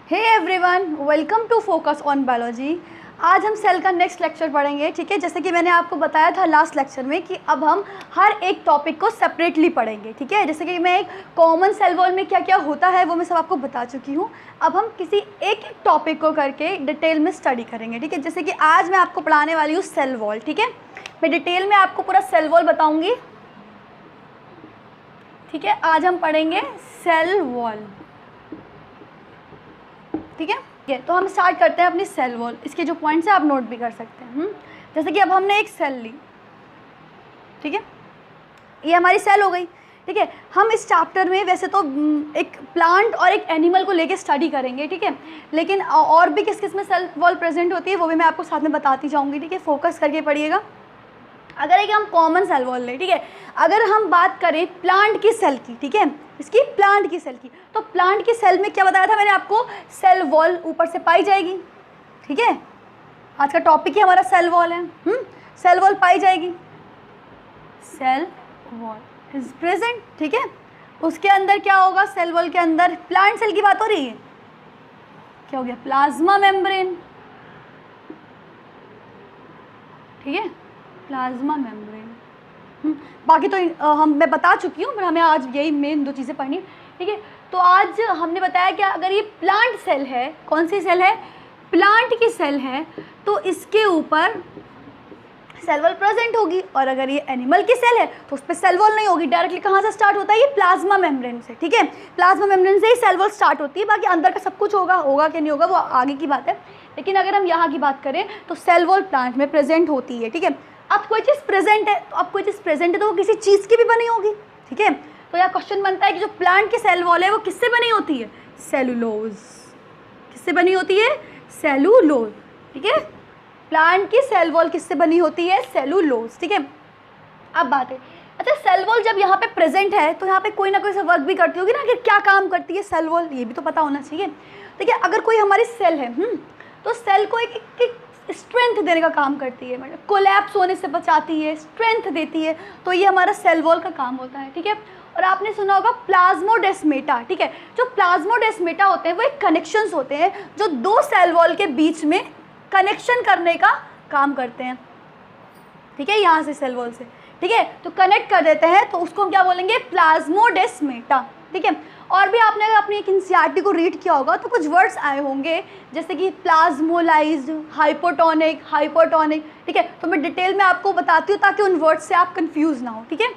Hey everyone, welcome to focus on biology. आज हम cell का नेक्स्ट लेक्चर पढ़ेंगे। ठीक है, जैसे कि मैंने आपको बताया था लास्ट लेक्चर में कि अब हम हर एक टॉपिक को सेपरेटली पढ़ेंगे। ठीक है, जैसे कि मैं एक कॉमन सेल वॉल में क्या क्या होता है वो मैं सब आपको बता चुकी हूँ। अब हम किसी एक एक टॉपिक को करके डिटेल में स्टडी करेंगे। ठीक है, जैसे कि आज मैं आपको पढ़ाने वाली हूँ सेल वॉल। ठीक है, मैं डिटेल में आपको पूरा सेल वॉल बताऊँगी। ठीक है, आज हम पढ़ेंगे सेल वॉल। ठीक है, तो हम स्टार्ट करते हैं अपनी सेल वॉल। इसके जो पॉइंट्स हैं आप नोट भी कर सकते हैं। जैसे कि अब हमने एक सेल ली। ठीक है, ये हमारी सेल हो गई। ठीक है, हम इस चैप्टर में वैसे तो एक प्लांट और एक एनिमल को लेके स्टडी करेंगे। ठीक है, लेकिन और भी किस किस में सेल वॉल प्रेजेंट होती है वो भी मैं आपको साथ में बताती जाऊँगी। ठीक है, फोकस करके पढ़िएगा। अगर एक हम कॉमन सेल वॉल लें, ठीक है, अगर हम बात करें प्लांट की सेल की, ठीक है, इसकी प्लांट की सेल की, तो प्लांट की सेल में क्या बताया था मैंने आपको, सेल वॉल ऊपर से पाई जाएगी। ठीक है, आज का टॉपिक ही हमारा सेल वॉल है। सेल वॉल पाई जाएगी, सेल वॉल इज प्रेजेंट। ठीक है, उसके अंदर क्या होगा, सेल वॉल के अंदर प्लांट सेल की बात हो रही है, क्या हो गया, प्लाज्मा मेम्ब्रेन। ठीक है, प्लाज्मा मेम्ब्रेन। बाकी तो मैं बता चुकी हूँ, पर हमें आज यही मेन दो चीज़ें पढ़नी है। ठीक है, तो आज हमने बताया कि अगर ये प्लांट सेल है, कौन सी सेल है, प्लांट की सेल है, तो इसके ऊपर सेल वॉल प्रेजेंट होगी। और अगर ये एनिमल की सेल है तो उस पर सेल वॉल नहीं होगी। डायरेक्टली कहाँ से स्टार्ट होता है, ये प्लाज्मा मेम्ब्रेन से। ठीक है, प्लाज्मा मेम्ब्रेन से ही सेल वॉल स्टार्ट होती है। बाकी अंदर का सब कुछ होगा कि नहीं होगा वो आगे की बात है। लेकिन अगर हम यहाँ की बात करें तो सेल वॉल प्लांट में प्रेजेंट होती है। ठीक है, अब कोई चीज़ प्रेजेंट है, तो अब कोई चीज़ प्रेजेंट है तो वो किसी चीज़ की भी बनी होगी। ठीक है, तो यह क्वेश्चन बनता है कि जो प्लांट की सेल वॉल है वो किससे बनी होती है, सेलुलोज। किससे बनी होती है, सेलुलोज। ठीक है, प्लांट की सेल वॉल किससे बनी होती है, सेलुलोज। ठीक है, अब बात है, अच्छा सेल वॉल जब यहाँ पे प्रेजेंट है तो यहाँ पे कोई ना कोई सा वर्क भी करती होगी ना, कि क्या काम करती है सेल वॉल, ये भी तो पता होना चाहिए। ठीक है, अगर कोई हमारी सेल है तो सेल को एक स्ट्रेंथ देने का काम करती है, मतलब कोलैप्स होने से बचाती है, स्ट्रेंथ देती है, तो ये हमारा सेल वॉल का काम होता है। ठीक है, और आपने सुना होगा प्लाज्मोडेस्मेटा। ठीक है, जो प्लाज्मोडेस्मेटा होते हैं वो एक कनेक्शंस होते हैं जो दो सेल वॉल के बीच में कनेक्शन करने का काम करते हैं। ठीक है, यहाँ से सेल वॉल से, ठीक है, तो कनेक्ट कर देते हैं, तो उसको हम क्या बोलेंगे, प्लाज्मोडेस्मेटा। ठीक है, और भी आपने अगर अपनी एक एनसीईआरटी को रीड किया होगा तो कुछ वर्ड्स आए होंगे जैसे कि प्लाज्मोलाइज्ड, हाइपोटोनिक, हाइपोटोनिक। ठीक है, तो मैं डिटेल में आपको बताती हूँ ताकि उन वर्ड्स से आप कंफ्यूज ना हो। ठीक है,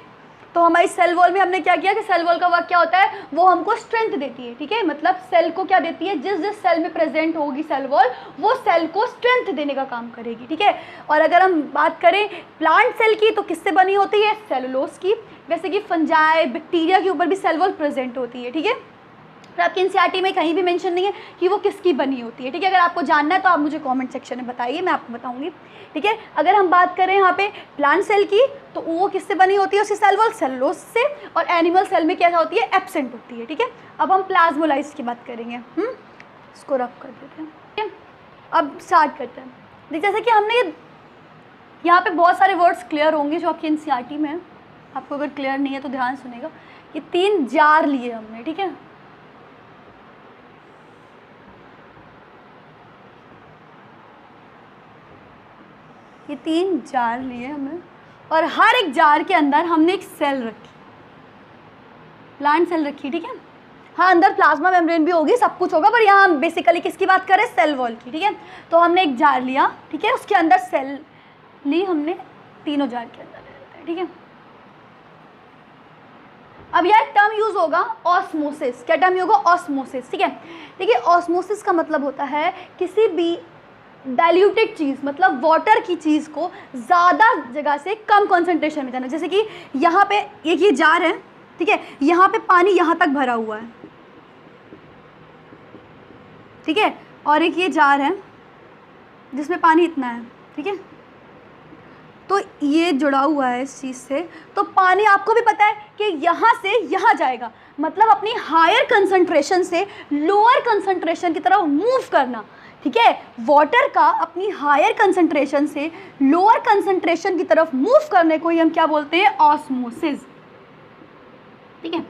तो हमारी सेल वॉल में हमने क्या किया कि सेल वॉल का वर्क क्या होता है, वो हमको स्ट्रेंथ देती है। ठीक है, मतलब सेल को क्या देती है, जिस जिस सेल में प्रेजेंट होगी सेल वॉल वो सेल को स्ट्रेंथ देने का काम करेगी। ठीक है, और अगर हम बात करें प्लांट सेल की तो किससे बनी होती है, सेलुलोज की। वैसे कि फंजाई, बैक्टीरिया के ऊपर भी सेल वॉल प्रेजेंट होती है। ठीक है, तो आपकी एनसीईआरटी में कहीं भी मेंशन नहीं है कि वो किसकी बनी होती है। ठीक है, अगर आपको जानना है तो आप मुझे कमेंट सेक्शन में बताइए, मैं आपको बताऊंगी। ठीक है, अगर हम बात करें यहाँ पे प्लांट सेल की तो वो किससे बनी होती है, उसकी सेल वॉल सेलुलोज से, और एनिमल सेल में क्या होती है, एब्सेंट होती है। ठीक है, अब हम प्लाज्मोलाइज्ड की बात करेंगे। इसको रब कर देते हैं। ठीक है, अब स्टार्ट करते हैं। देखिए जैसे कि हमने यहाँ पे बहुत सारे वर्ड्स क्लियर होंगे जो आपकी एनसीईआरटी में है, आपको अगर क्लियर नहीं है तो ध्यान सुनेगा। ये 3 जार लिए हमने। ठीक है, ये 3 जार लिए हमने, और हर एक जार के अंदर हमने एक सेल रखी, प्लांट सेल रखी। ठीक है, हाँ अंदर प्लाज्मा मेम्ब्रेन भी होगी, सब कुछ होगा, पर यहाँ हम बेसिकली किसकी बात करें, सेल वॉल की। ठीक है, तो हमने एक जार लिया, ठीक है, उसके अंदर सेल ली हमने, तीनों जार के अंदर ले लेते हैं। ठीक है, अब यह टर्म यूज होगा ऑस्मोसिस। क्या टर्म होगा, ऑस्मोसिस। ठीक है, देखिए ऑस्मोसिस का मतलब होता है किसी भी डाइल्यूटेड चीज़, मतलब वाटर की चीज़ को ज़्यादा जगह से कम कॉन्सेंट्रेशन में जाना। जैसे कि यहाँ पे एक ये जार है, ठीक है, यहाँ पे पानी यहाँ तक भरा हुआ है, ठीक है, और एक ये जार है जिसमें पानी इतना है। ठीक है, तो ये जुड़ा हुआ है इस चीज़ से, तो पानी आपको भी पता है कि यहाँ से यहाँ जाएगा, मतलब अपनी हायर कंसंट्रेशन से लोअर कंसंट्रेशन की तरफ मूव करना। ठीक है, वाटर का अपनी हायर कंसंट्रेशन से लोअर कंसंट्रेशन की तरफ मूव करने को ही हम क्या बोलते हैं, ऑस्मोसिस। ठीक है,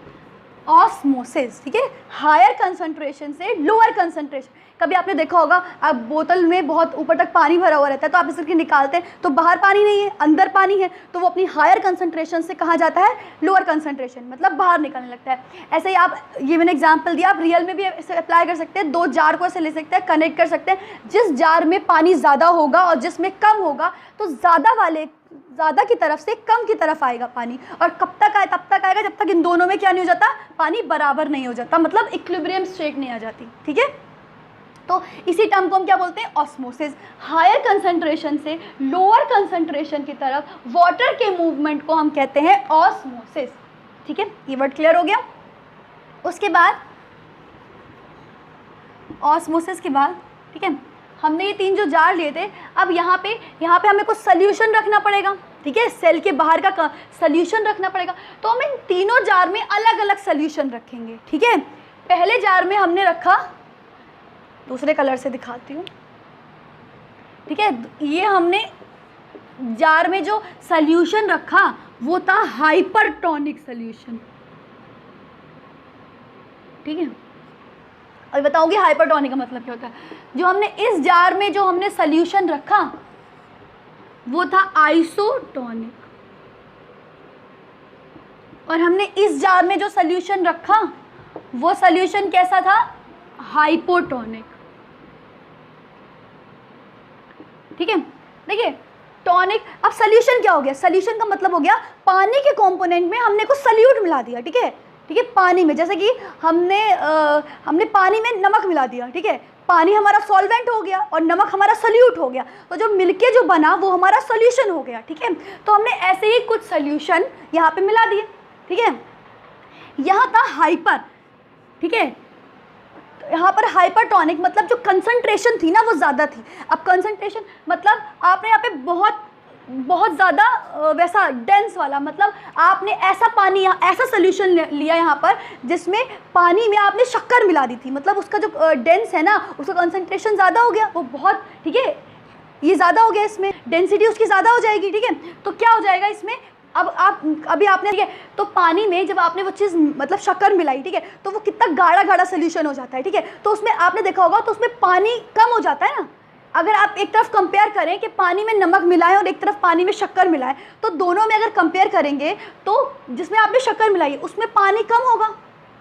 ऑस्मोसिस, ठीक है, हायर कंसंट्रेशन से लोअर कंसंट्रेशन। कभी आपने देखा होगा, आप बोतल में बहुत ऊपर तक पानी भरा हुआ रहता है, तो आप इसे निकालते हैं तो बाहर पानी नहीं है, अंदर पानी है, तो वो अपनी हायर कंसंट्रेशन से कहाँ जाता है, लोअर कंसंट्रेशन, मतलब बाहर निकलने लगता है। ऐसे ही आप, ये मैंने एग्जांपल दिया, आप रियल में भी इसे अप्लाई कर सकते हैं। 2 जार को ऐसे ले सकते हैं, कनेक्ट कर सकते हैं। जिस जार में पानी ज़्यादा होगा और जिसमें कम होगा, तो ज़्यादा की तरफ से कम की तरफ आएगा पानी। और कब तक आए, तब तक आएगा जब तक इन दोनों में क्या नहीं हो जाता, पानी बराबर नहीं हो जाता, मतलब इक्विलिब्रियम स्टेट नहीं आ जाती, ठीक है। तो इसी टर्म को हम क्या बोलते हैं, ऑस्मोसिस। हायर कंसंट्रेशन से लोअर कंसंट्रेशन की तरफ वाटर के मूवमेंट को हम कहते हैं ऑस्मोसिस, ठीक है। ये वर्ड क्लियर हो गया। उसके बाद ऑस्मोसिस के बाद, ठीक है, हमने ये 3 जो जार लिए थे, अब यहाँ पे हमें कुछ सोल्यूशन रखना पड़ेगा, ठीक है, सेल के बाहर का सोल्यूशन रखना पड़ेगा। तो हम इन तीनों जार में अलग अलग सोल्यूशन रखेंगे, ठीक है। पहले जार में हमने रखा, दूसरे कलर से दिखाती हूँ, ठीक है, ये हमने जार में जो सोल्यूशन रखा वो था हाइपरटोनिक सोल्यूशन, ठीक है। और बताऊंगी हाइपरटोनिक का मतलब क्या होता है। जो हमने इस जार में जो हमने सोल्यूशन रखा वो था आइसोटोनिक, और हमने इस जार में जो सोल्यूशन रखा वो सोल्यूशन कैसा था, हाइपोटोनिक, ठीक है। देखिए टॉनिक, अब सोल्यूशन क्या हो गया, सोल्यूशन का मतलब हो गया पानी के कंपोनेंट में हमने कुछ सल्यूट मिला दिया, ठीक है, ठीक है। पानी में जैसे कि हमने पानी में नमक मिला दिया, ठीक है, पानी हमारा सॉल्वेंट हो गया और नमक हमारा सल्यूट हो गया, तो जो मिलके जो बना वो हमारा सॉल्यूशन हो गया, ठीक है। तो हमने ऐसे ही कुछ सॉल्यूशन यहाँ पे मिला दिए, ठीक है। यहाँ था हाइपर, ठीक है, यहाँ पर हाइपरटोनिक मतलब जो कंसंट्रेशन थी ना वो ज़्यादा थी। अब कंसंट्रेशन मतलब आपने यहाँ पे बहुत ज़्यादा वैसा डेंस वाला, मतलब आपने ऐसा पानी, ऐसा सोल्यूशन लिया यहाँ पर जिसमें पानी में आपने शक्कर मिला दी थी, मतलब उसका जो डेंस है ना, उसका कंसंट्रेशन ज़्यादा हो गया, वो बहुत, ठीक है, ये ज़्यादा हो गया, इसमें डेंसिटी उसकी ज़्यादा हो जाएगी, ठीक है। तो क्या हो जाएगा इसमें, अब अभी आपने, ठीक है, तो पानी में जब आपने वो चीज़ मतलब शक्कर मिलाई, ठीक है, तो वो कितना गाढ़ा गाढ़ा सोल्यूशन हो जाता है, ठीक है। तो उसमें आपने देखा होगा तो उसमें पानी कम हो जाता है ना। अगर आप एक तरफ कंपेयर करें कि पानी में नमक मिलाएं और एक तरफ पानी में शक्कर मिलाएं, तो दोनों में अगर कंपेयर करेंगे तो जिसमें आपने शक्कर मिलाई उसमें पानी कम होगा,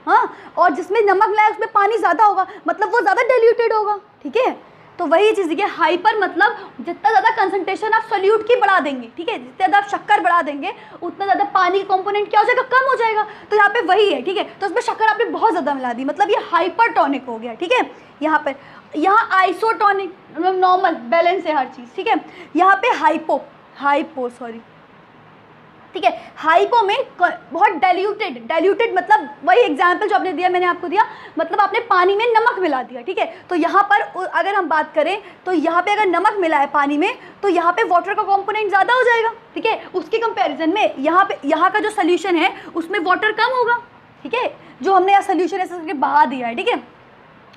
हाँ, और जिसमें नमक मिलाया उसमें पानी ज़्यादा होगा, मतलब वो ज़्यादा डाइल्यूटेड होगा, ठीक है। तो वही चीज़ देखिए, हाइपर मतलब जितना ज़्यादा कंसंट्रेशन आप सोल्यूट की बढ़ा देंगे, ठीक है, जितना ज़्यादा आप शक्कर बढ़ा देंगे उतना ज़्यादा पानी का कंपोनेंट क्या हो जाएगा, कम हो जाएगा। तो यहाँ पे वही है, ठीक है, तो उसमें शक्कर आपने बहुत ज़्यादा मिला दी, मतलब ये हाइपरटोनिक हो गया, ठीक है। यहाँ आइसोटोनिक मतलब नॉर्मल बैलेंस है हर चीज़, ठीक है। यहाँ पे हाइपो सॉरी, ठीक है, हाइपो में बहुत डाइल्यूटेड मतलब वही एग्जाम्पल जो आपने दिया, मैंने आपको दिया, मतलब आपने पानी में नमक मिला दिया, ठीक है। तो यहाँ पर अगर हम बात करें तो यहाँ पे अगर नमक मिला है पानी में तो यहाँ पे वाटर का कंपोनेंट ज़्यादा हो जाएगा, ठीक है। उसके कंपैरिजन में यहाँ का जो सोल्यूशन है उसमें वाटर कम होगा, ठीक है, जो हमने यहाँ सोल्यूशन ऐसे करके बहा दिया है, ठीक है।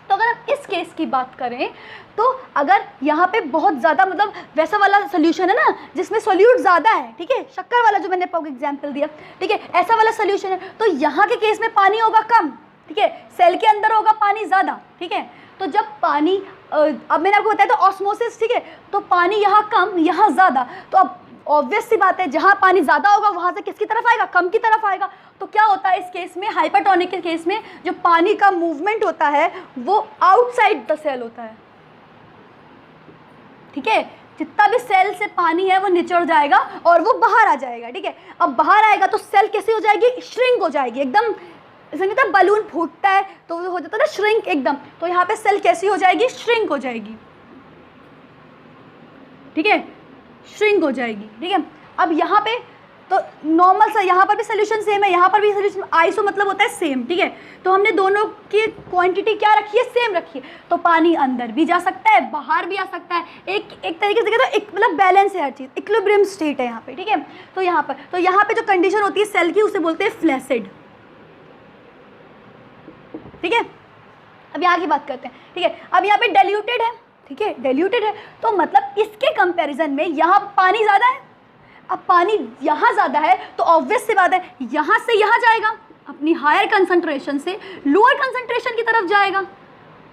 तो अगर हम इस केस की बात करें तो अगर यहाँ पे बहुत ज़्यादा मतलब वैसा वाला सोल्यूशन है ना जिसमें सोल्यूट ज़्यादा है, ठीक है, शक्कर वाला जो मैंने आपको एग्जांपल दिया, ठीक है, ऐसा वाला सोल्यूशन है, तो यहाँ के केस में पानी होगा कम, ठीक है, सेल के अंदर होगा पानी ज़्यादा, ठीक है। तो जब पानी अब मैंने आपको बताया था ऑस्मोसिस, ठीक है, तो पानी यहाँ कम यहाँ ज़्यादा, तो अब ऑब्वियस सी बात है जहाँ पानी ज़्यादा होगा वहाँ से किसकी तरफ आएगा, कम की तरफ आएगा। तो क्या होता है इस केस में, हाइपरटोनिक के केस में जो पानी का मूवमेंट होता है वो आउटसाइड द सेल होता है, ठीक है, जितना भी सेल से पानी है वो निचड़ जाएगा और वो बाहर आ जाएगा, ठीक है। अब बाहर आएगा तो सेल कैसी हो जाएगी, श्रिंक हो जाएगी एकदम, ऐसा नहीं था बलून फूटता है तो हो जाता है ना श्रिंक एकदम, तो यहाँ पे सेल कैसी हो जाएगी, श्रिंक हो जाएगी, ठीक है, श्रिंक हो जाएगी, ठीक है। अब यहाँ पे तो नॉर्मल सा, यहाँ पर भी सोल्यूशन सेम है, यहाँ पर भी सोल्यूशन, आइसो मतलब होता है सेम, ठीक है। तो हमने दोनों की क्वांटिटी क्या रखी है, सेम रखी है, तो पानी अंदर भी जा सकता है बाहर भी आ सकता है, एक तरीके से तो एक मतलब बैलेंस है हर चीज़, इक्विलिब्रियम स्टेट है यहाँ पे, ठीक है। तो यहाँ पे जो कंडीशन होती है सेल की उसे बोलते हैं फ्लैसिड, ठीक है। अब यहाँ की बात करते हैं, ठीक है। अब यहाँ पे डाइल्यूटेड है, ठीक है, डाइल्यूटेड है, तो मतलब इसके कंपैरिजन में यहाँ पानी ज़्यादा है। अब पानी यहाँ ज़्यादा है तो ऑब्वियस सी बात है यहाँ से यहाँ जाएगा, अपनी हायर कंसंट्रेशन से लोअर कंसंट्रेशन की तरफ जाएगा।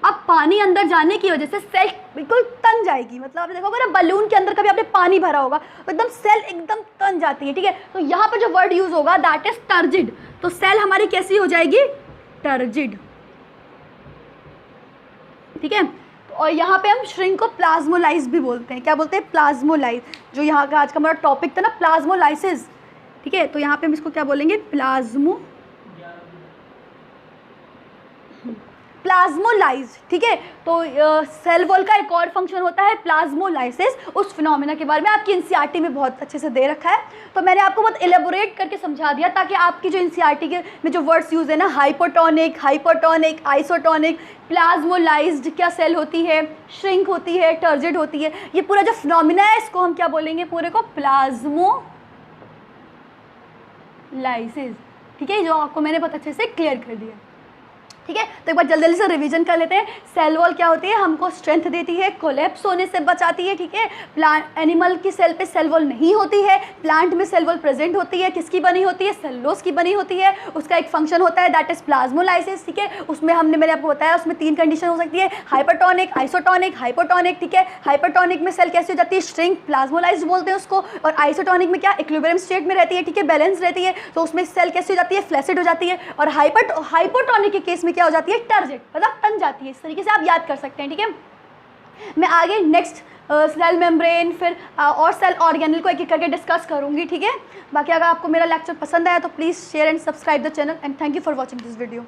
अब पानी अंदर जाने की वजह से सेल बिल्कुल तन जाएगी। मतलब आपने देखा होगा ना बलून के अंदर कभी आपने पानी भरा होगा तो एकदम सेल एकदम तन जाती है, ठीक है। तो यहाँ पर जो वर्ड यूज होगा दैट इज टर्जिड। तो सेल हमारी कैसी हो जाएगी? टर्जिड, ठीक है। और यहाँ पे हम श्रिंक को प्लाज्मोलाइज भी बोलते हैं। क्या बोलते हैं? प्लाज्मोलाइज। जो यहाँ का आज का हमारा टॉपिक था ना प्लाज्मोलाइसिस, ठीक है। तो यहाँ पे हम इसको क्या बोलेंगे? प्लाज्मोलाइज, ठीक है। तो सेल वॉल का एक और फंक्शन होता है प्लाज्मोलाइसिस। उस फिनोमेना के बारे में आपकी एनसीईआरटी में बहुत अच्छे से दे रखा है, तो मैंने आपको बहुत एलेबोरेट करके समझा दिया ताकि आपकी जो एनसीईआरटी के में जो वर्ड्स यूज है ना, हाइपोटोनिक, हाइपोटोनिक, आइसोटोनिक, प्लाज्मोलाइज्ड क्या सेल होती है, श्रिंक होती है, टर्जिड होती है, ये पूरा जो फिनोमेना है इसको हम क्या बोलेंगे? पूरे को प्लाज्मोलाइसिस, ठीक है। जो आपको मैंने बहुत अच्छे से क्लियर कर दिया, ठीक है। तो एक बार जल्दी जल्दी से रिवीजन कर लेते हैं। सेल वॉल क्या होती है? हमको स्ट्रेंथ देती है, कोलैप्स होने से बचाती है, ठीक है। प्लांट एनिमल की सेल पे सेल वॉल नहीं होती है, प्लांट में सेल वॉल प्रेजेंट होती है। किसकी बनी होती है? सेलुलोज की बनी होती है। उसका एक फंक्शन होता है दैट इज प्लाज्मोलाइसिस, ठीक है। उसमें मैंने आपको बताया उसमें 3 कंडीशन हो सकती है, हाइपरटोनिक, आइसोटोनिक, हाइपोटोनिक, ठीक है। हाइपरटोनिक में सेल कैसी हो जाती है? श्रिंक, प्लाज्मोलाइज्ड बोलते हैं उसको। और आइसोटोनिक में क्या? इक्विलिब्रियम स्टेट में रहती है, ठीक है, बैलेंस रहती है। तो उसमें सेल कैसी हो जाती है? फ्लैसिड हो जाती है। और हाइपोटोनिक के केस में क्या हो जाती है? टर्जिड, मतलब तन जाती है। इस तरीके से आप याद कर सकते हैं, ठीक है। मैं आगे नेक्स्ट सेल मेम्ब्रेन फिर और सेल ऑर्गेनल को एक एक करके डिस्कस करूंगी, ठीक है। बाकी अगर आपको मेरा लेक्चर पसंद आया तो please share and subscribe the channel and thank you for watching this video.